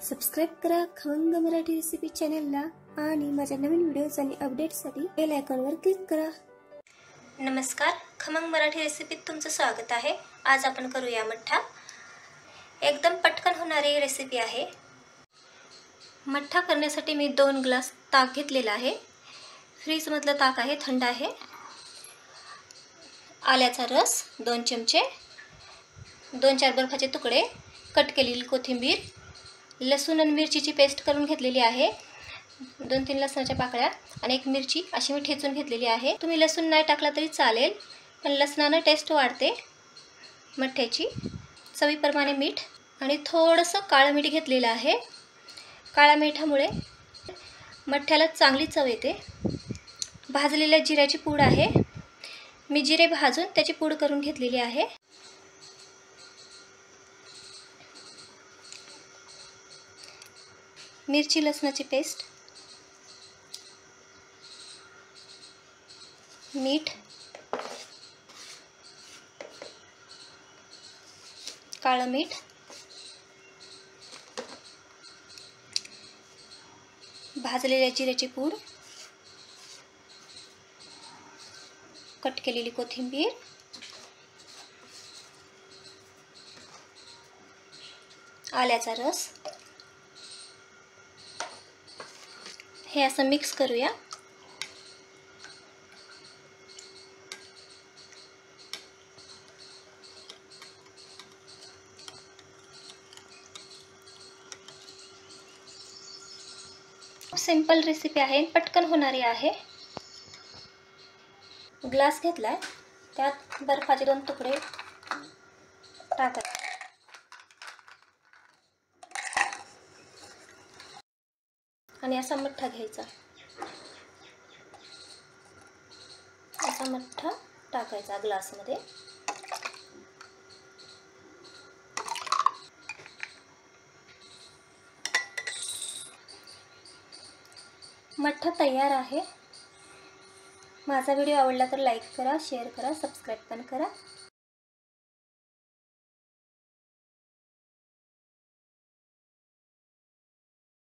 Subscribe करा खमंग Marathi recipe चॅनलला आणि माझ्या नवीन व्हिडिओज आणि अपडेट्ससाठी बेल आयकॉनवर क्लिक करा। नमस्कार, खमंग मराठी रेसिपीत तुमचं स्वागत आहे। आज आपण करूया मठ्ठा। एकदम पटकन होणारी रेसिपी आहे। मठ्ठा करण्यासाठी मी 2 ग्लास ताक घेतलेला आहे। फ्रीज मधलं ताक आहे, थंड आहे। आल्याचा रस 2 चमचे, 2-4 बर्फाचे तुकडे, कट केलेली कोथिंबीर, लसूण आणि मिरचीची पेस्ट करून घेतलेली आहे, 2-3 लसणाच्या पाकळ्या आणि 1 मिरची अशी मी ठेचून घेतलेली आहे। तुम्ही लसूण नाही टाकला तरी चालेल, पण लसणाने टेस्ट वाढते मठ्ठ्याची। चवीप्रमाणे मीठ आणि थोडंसं काळं मीठ घेतलेलं आहे। काळ्या मिठामुळे मठ्ठ्याला चांगली चव येते। भाजलेल्या जिऱ्याची पूड आहे, मी जिरे भाजून त्याची पूड करून घेतलेली आहे। मिरची लसणाची पेस्ट, मीठ, काळं मीठ, भाजलेल्या जिऱ्याची पूड, कट केलेली कोथिंबीर, आल्याचा रस, हे असं मिक्स करूया। सिंपल रेसिपी आहे, पटकन होणारी आहे। ग्लास घेतलाय, त्यात बर्फाचे 2 तुकडे टाकायचे आणि असा मठ्ठा घ्यायचा। असा मठ्ठा टाकायचा ग्लासमध्ये। मठ्ठा तयार आहे। माझा व्हिडिओ आवडला तर लाईक करा, शेअर करा, सबस्क्राइब पण करा।